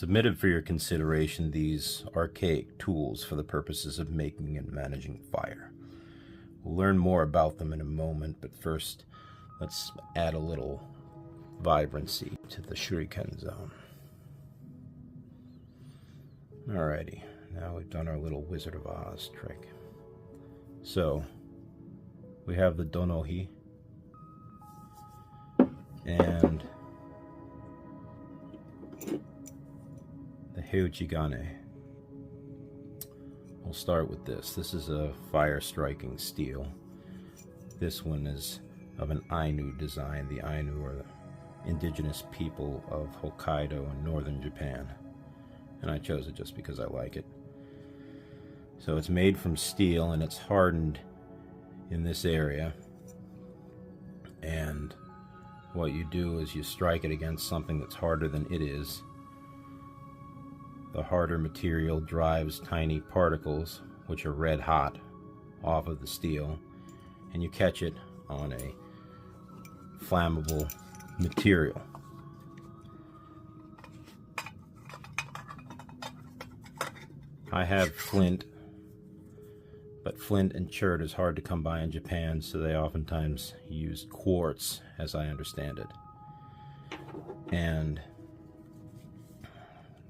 submitted for your consideration these archaic tools for the purposes of making and managing fire. We'll learn more about them in a moment, but first let's add a little vibrancy to the shuriken zone. Alrighty, now we've done our little Wizard of Oz trick. So, we have the dōnohi and the hiuchigane. We'll start with this. This is a fire striking steel. This one is of an Ainu design. The Ainu are the indigenous people of Hokkaido in northern Japan, and I chose it just because I like it. So it's made from steel and it's hardened in this area, and what you do is you strike it against something that's harder than it is. The harder material drives tiny particles, which are red hot, off of the steel, and you catch it on a flammable material. I have flint, but flint and chert is hard to come by in Japan, so they oftentimes use quartz, as I understand it. And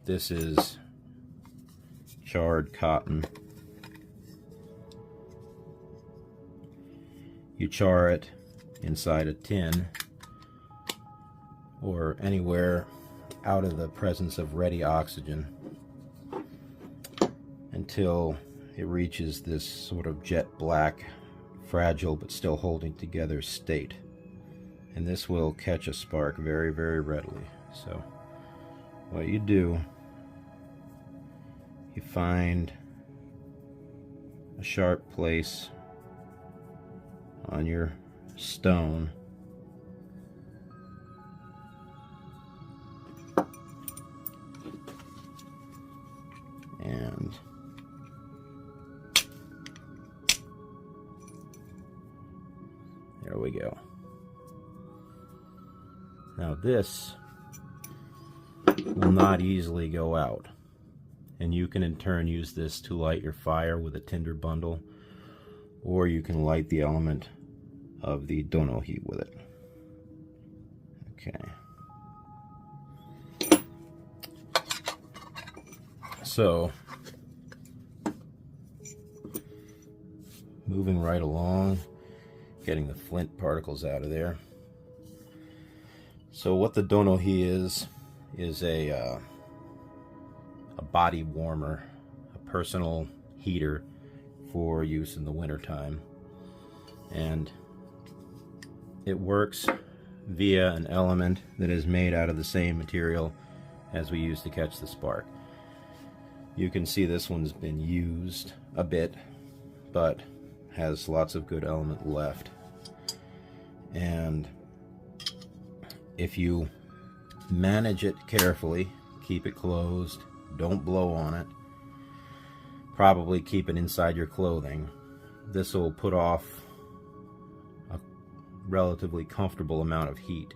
this is charred cotton. You char it inside a tin or anywhere out of the presence of ready oxygen until it reaches this sort of jet black, fragile but still holding together state. And this will catch a spark very, very readily. So what you do, you find a sharp place on your stone and there we go. Now this will not easily go out, and you can in turn use this to light your fire with a tinder bundle, or you can light the element of the dōnohi with it. Okay. So, moving right along, getting the flint particles out of there. So what the dōnohi is a body warmer, a personal heater for use in the wintertime. And it works via an element that is made out of the same material as we use to catch the spark. You can see this one's been used a bit, but has lots of good element left. And if you manage it carefully, keep it closed, don't blow on it, probably keep it inside your clothing, this will put off a relatively comfortable amount of heat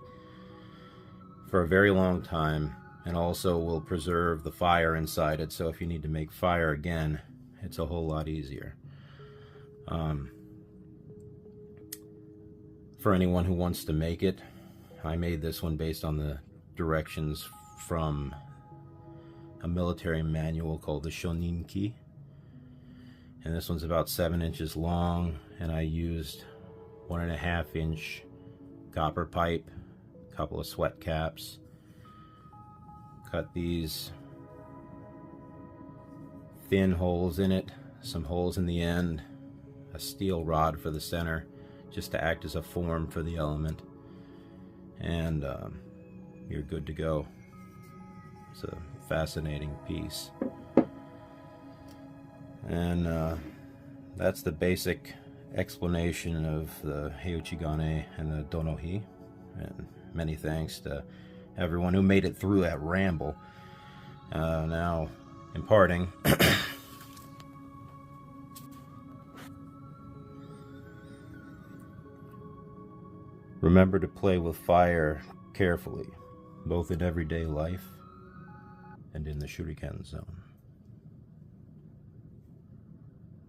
for a very long time, and also will preserve the fire inside it, so if you need to make fire again, it's a whole lot easier. For anyone who wants to make it, I made this one based on the directions from a military manual called the Shoninki, and this one's about 7 inches long, and I used 1.5 inch copper pipe, a couple of sweat caps, cut these thin holes in it, some holes in the end, a steel rod for the center, just to act as a form for the element, and you're good to go. It's a fascinating piece. And that's the basic explanation of the hiuchigane and the dōnohi, and many thanks to everyone who made it through that ramble. Now, in parting, remember to play with fire carefully, both in everyday life and in the shuriken zone.